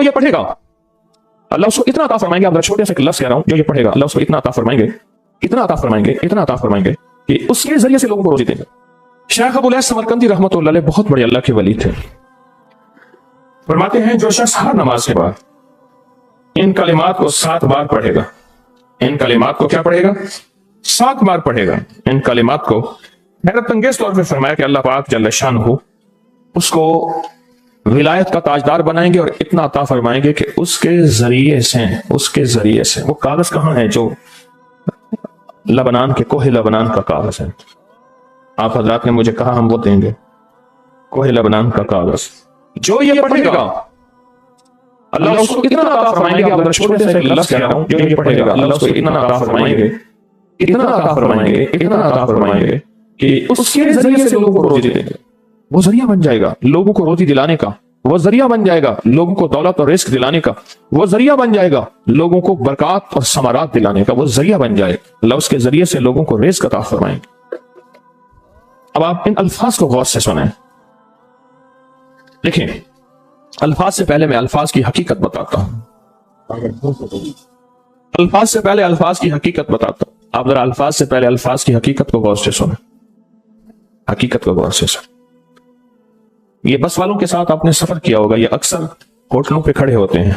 یہ پڑھے گا اللہ اس کو اتنا عطا فرمائیں گے. آپ چھوٹے سے لفظ کہہ رہا ہوں, جو یہ پڑھے گا اللہ اس کو اتنا عطا فرمائیں گے, اتنا عطا فرمائیں گے, اتنا عطا فرمائیں گے کہ اس کے ذریعے سے لوگوں کو روزی دیں گے. شیخ ابو الیاس سمرقندی رحمۃ اللہ علیہ بہت بڑے اللہ کے ولی تھے. فرماتے ہیں جو شخص ہر نماز کے بعد ان کلمات کو 7 بار پڑھے گا, ان کلمات کو کیا پڑھے گا, 7 بار پڑھے گا, ان کلمات کو حیرت انگیز طور پہ فرمایا کہ اللہ پاک جل شانہ اس کو ولایت کا تاجدار بنائیں گے اور اتنا عطا فرمائیں گے کہ اس کے ذریعے سے وہ کاغذ کہاں ہے جو لبنان کے کوہ لبنان کا کاغذ ہے, آپ حضرات نے مجھے کہا ہم وہ دیں گے, کوہ لبنان کا کاغذ جو یہ پڑھے گا اللہ اس کو اتنا عطا فرمائیں گے. آپ چھوٹے سے لفظ کہہ رہا ہوں, جو یہ پڑھے گا اللہ اس کو اتنا عطا فرمائیں گے, اتنا عطا فرمائیں گے, اتنا عطا فرمائیں گے کہ اس کے ذریعے سے لوگوں کو روزی دیں گے. وہ ذریعہ بن جائے گا لوگوں کو روزی دلانے کا, وہ ذریعہ بن جائے گا لوگوں کو دولت اور رزق دلانے کا, وہ ذریعہ بن جائے گا لوگوں کو برکات اور ثمرات دلانے کا, وہ ذریعہ بن جائے گا. اللہ اس کے ذریعے سے لوگوں کو رزق عطا فرمائیں گے. اب آپ ان الفاظ کو غور سے سنیں. دیکھیں, الفاظ سے پہلے میں الفاظ کی حقیقت بتاتا ہوں. الفاظ سے پہلے الفاظ کی حقیقت بتاتا ہوں. آپ ذرا الفاظ سے پہلے الفاظ کی حقیقت کو غور سے سنیں, حقیقت کو غور سے سنیں. یہ بس والوں کے ساتھ آپ نے سفر کیا ہوگا, یہ اکثر ہوٹلوں پہ کھڑے ہوتے ہیں.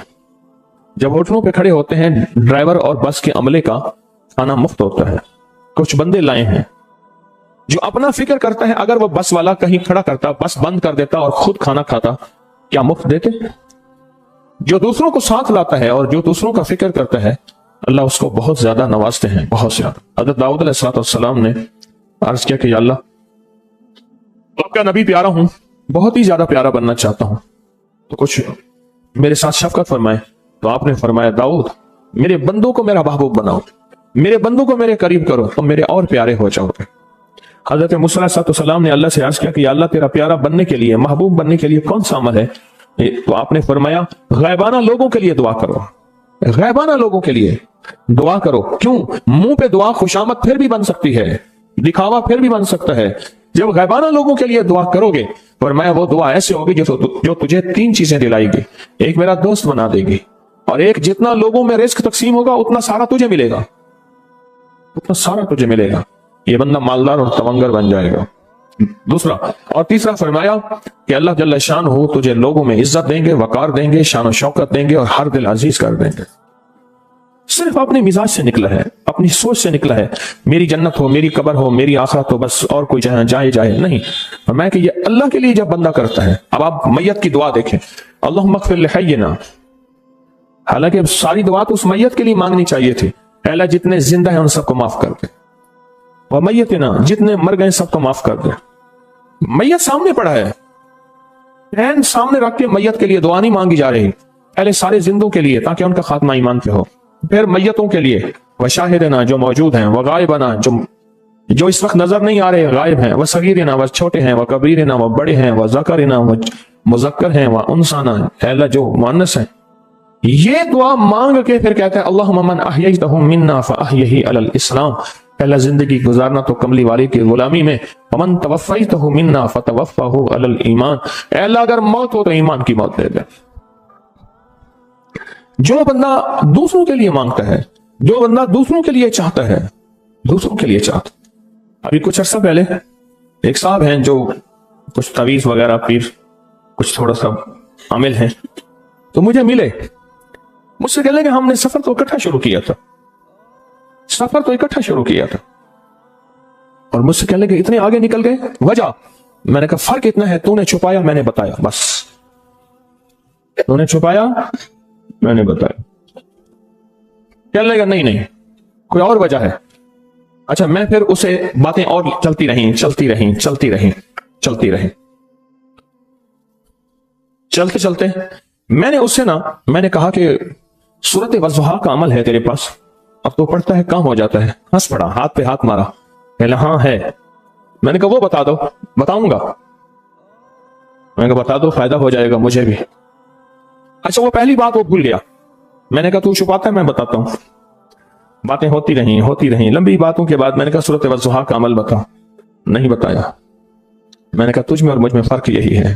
جب ہوٹلوں پہ کھڑے ہوتے ہیں ڈرائیور اور بس کے عملے کا کھانا مفت ہوتا ہے. کچھ بندے لائے ہیں جو اپنا فکر کرتا ہے اگر وہ بس والا کہیں کھڑا کرتا, بس بند کر دیتا اور خود کھانا کھاتا, کیا مفت دیتے؟ جو دوسروں کو ساتھ لاتا ہے اور جو دوسروں کا فکر کرتا ہے اللہ اس کو بہت زیادہ نوازتے ہیں, بہت زیادہ. حضرت داؤد علیہ السلام نے عرض کیا کہ یا اللہ آپ کا نبی پیارا ہوں, بہت ہی زیادہ پیارا بننا چاہتا ہوں, تو کچھ میرے ساتھ شفقت فرمائے. تو آپ نے فرمایا داؤد میرے بندوں کو میرا محبوب بناؤ, میرے بندوں کو میرے قریب کرو, تم میرے اور پیارے ہو جاؤ گے. حضرت موسیٰ علیہ السلام نے اللہ سے عرض کیا کہ یا اللہ تیرا پیارا بننے کے لیے, محبوب بننے کے لیے کون سا عمل ہے؟ تو آپ نے فرمایا غائبانہ لوگوں کے لیے دعا کرو, غائبانہ لوگوں کے لیے دعا کرو. کیوں؟ منہ پہ دعا خوشامد پھر بھی بن سکتی ہے, دکھاوا پھر بھی بن سکتا ہے. جب غائبانہ لوگوں کے لیے دعا کرو گے فرمایا وہ دعا ایسے ہوگی جو تجھے 3 چیزیں دلائے گی. ایک میرا دوست بنا دے گی, اور ایک جتنا لوگوں میں رزق تقسیم ہوگا اتنا سارا تجھے ملے گا, اتنا سارا تجھے ملے گا. یہ بندہ مالدار اور تونگر بن جائے گا. دوسرا اور تیسرا فرمایا کہ اللہ جل شان ہو تجھے لوگوں میں عزت دیں گے, وقار دیں گے, شان و شوکت دیں گے اور ہر دل عزیز کر دیں گے. صرف اپنے مزاج سے نکلا ہے, اپنی سوچ سے نکلا ہے, میری جنت ہو, میری قبر ہو, میری آخرت ہو, بس اور کوئی جائے نہیں. فرمایا کہ یہ اللہ کے لیے جب بندہ کرتا ہے. اب آپ میت کی دعا دیکھیں, اللہم اغفر لحینا, حالانکہ ساری دعا تو اس میت کے لیے مانگنی چاہیے تھی. اے اللہ جتنے زندہ ہیں ان سب کو معاف کر دے, اور میتنا جتنے مر گئے سب کو معاف کر دے. میت سامنے پڑا ہے, پین سامنے رکھ کے میت کے لیے دعا نہیں مانگی جا رہی, پہلے سارے زندوں کے لیے تاکہ ان کا خاتمہ ایمان پہ ہو, پھر میتوں کے لیے وشاہدنا جو موجود ہیں, وغائبنا جو اس وقت نظر نہیں آ رہے غائب ہیں, وصغیرنا وہ چھوٹے ہیں, وکبیرنا وہ بڑے ہیں, وذکرنا وہ مذکر ہیں, وانثانا اے اللہ جو مؤنث ہیں. یہ دعا مانگ کے پھر کہتا ہے اللہم من احییتہ منا فاحیہ علی الاسلام, پہلا زندگی گزارنا تو کملی والی کی غلامی میں, ومن توفیتہ منا فتوفہ علی الایمان, اے اللہ اگر موت ہو تو ایمان کی موت دے دے. جو بندہ دوسروں کے لیے مانگتا ہے, جو بندہ دوسروں کے لیے چاہتا ہے, دوسروں کے لیے چاہتا. ابھی کچھ عرصہ پہلے ایک صاحب ہیں جو کچھ تعویذ وغیرہ پیر کچھ تھوڑا سا عامل ہیں, تو مجھے ملے, مجھ سے کہنے کہ ہم نے سفر تو اکٹھا شروع کیا تھا, اور مجھ سے کہنے کہ اتنے آگے نکل گئے, وجہ؟ میں نے کہا فرق اتنا ہے, تو نے چھپایا میں نے بتایا, بس تو نے چھپایا میں نے بتایا. کہنے لگا نہیں کوئی اور وجہ ہے. اچھا میں پھر اسے باتیں اور چلتی رہیں چلتے میں نے اس سے میں نے کہا کہ سورت والضحیٰ کا عمل ہے تیرے پاس, اب تو پڑھتا ہے کام ہو جاتا ہے. ہنس پڑا, ہاتھ پہ ہاتھ مارا, کہنا ہاں ہے. میں نے کہا وہ بتا دو. بتاؤں گا, میں نے کہا بتا دو فائدہ ہو جائے گا مجھے بھی. اچھا وہ پہلی بات وہ بھول گیا. میں نے کہا تو چھپاتا ہے میں بتاتا ہوں. باتیں ہوتی رہیں لمبی باتوں کے بعد میں نے کہا سورت والضحیٰ کا عمل بتا. نہیں بتایا. میں نے کہا تجھ میں اور مجھ میں فرق یہی ہے,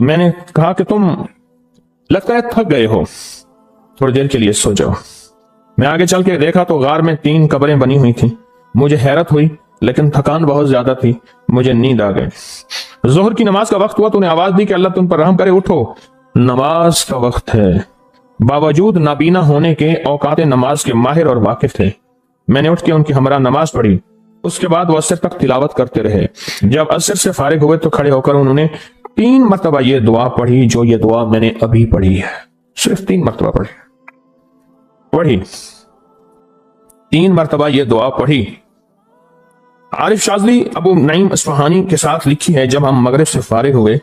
تو میں نے کہا کہ تم لگتا ہے تھک گئے ہو، تھوڑی دیر کے لیے سو جاؤ۔ میں آگے چل کے دیکھا تو غار میں 3 قبریں بنی ہوئی تھیں۔ مجھے حیرت ہوئی لیکن تھکان بہت زیادہ تھی، مجھے نیند آ گئی۔ ظہر کی نماز کا وقت ہوا تو نے آواز دی کہ اللہ تم پر رحم کرے، اٹھو، نماز کا وقت ہے۔ باوجود نابینا ہونے کے اوقات نماز کے ماہر اور واقف تھے۔ میں نے اٹھ کے ان کی ہمراہ نماز پڑھی، اس کے بعد وہ عصر تک تلاوت کرتے رہے۔ جب عصر سے فارغ ہوئے تو کھڑے ہو کر انہوں نے 3 مرتبہ یہ دعا پڑھی جو یہ دعا میں نے ابھی پڑھی ہے، صرف 3 مرتبہ پڑھی 3 مرتبہ یہ دعا پڑھی۔ عارف شاذلی ابو نعیم اصفہانی کے ساتھ لکھی ہے، جب ہم مغرب سے فارغ ہوئے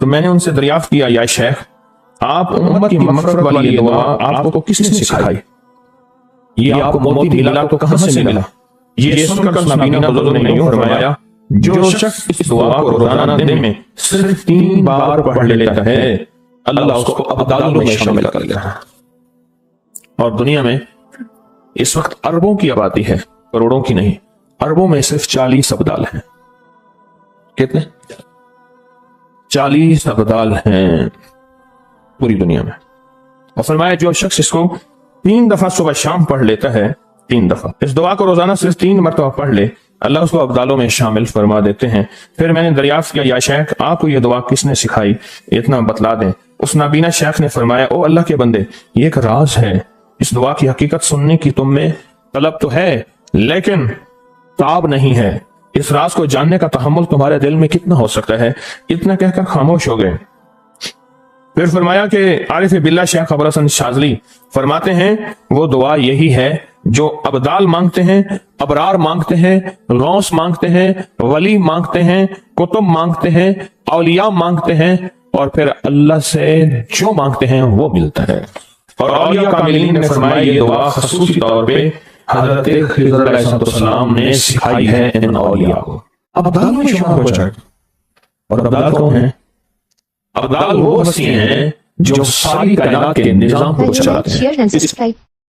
تو میں نے ان سے دریافت کیا، یا شیخ آپ امت کی مغفرت والی یہ دعا آپ کو کس نے سکھائی؟ یہ آپ کو موتی ملا تو کہاں سے ملا؟ یہ سن کر نابینا بزرگ نے یوں فرمایا، جو شخص اس دعا کو روزانہ دن میں صرف 3 بار پڑھ لیتا ہے اللہ اس کو ابدال میں شامل کر لیتا ہے۔ اور دنیا میں اس وقت اربوں کی آبادی ہے، کروڑوں کی نہیں، اربوں میں صرف 40 ابدال ہیں۔ کتنے؟ 40 ابدال ہیں پوری دنیا میں۔ اور فرمایا جو شخص اس کو 3 دفعہ صبح شام پڑھ لیتا ہے، 3 دفعہ اس دعا کو روزانہ صرف 3 مرتبہ پڑھ لے، اللہ اس کو ابدالوں میں شامل فرما دیتے ہیں۔ پھر میں نے دریافت کیا، یا شیخ آپ کو یہ دعا کس نے سکھائی، اتنا بتلا دیں۔ اس نابینا شیخ نے فرمایا، او اللہ کے بندے، یہ ایک راز ہے، اس دعا کی حقیقت سننے کی تم میں طلب تو ہے لیکن تاب نہیں ہے، اس راز کو جاننے کا تحمل تمہارے دل میں کتنا ہو سکتا ہے؟ اتنا کہہ کر خاموش ہو گئے۔ پھر فرمایا کہ عارف باللہ شیخ ابو الحسن شاذلی فرماتے ہیں وہ دعا یہی ہے جو ابدال مانگتے ہیں، ابرار مانگتے ہیں، غوث مانگتے ہیں، ولی مانگتے ہیں، کتب مانگتے ہیں، اولیاء مانگتے ہیں، اور پھر اللہ سے جو مانگتے ہیں وہ ملتا ہے۔ اور اولیاء کاملین نے فرمایا یہ دعا خصوصی طور پہ حضرت خضر علیہ السلام نے سکھائی ہے ان اولیاء کو۔ ابدال میں شمار ہو جائے، اور ابدال کون ہیں؟ ابدال وہ ہستی ہیں جو ساری کائنات کے نظام کو چلاتے ہیں۔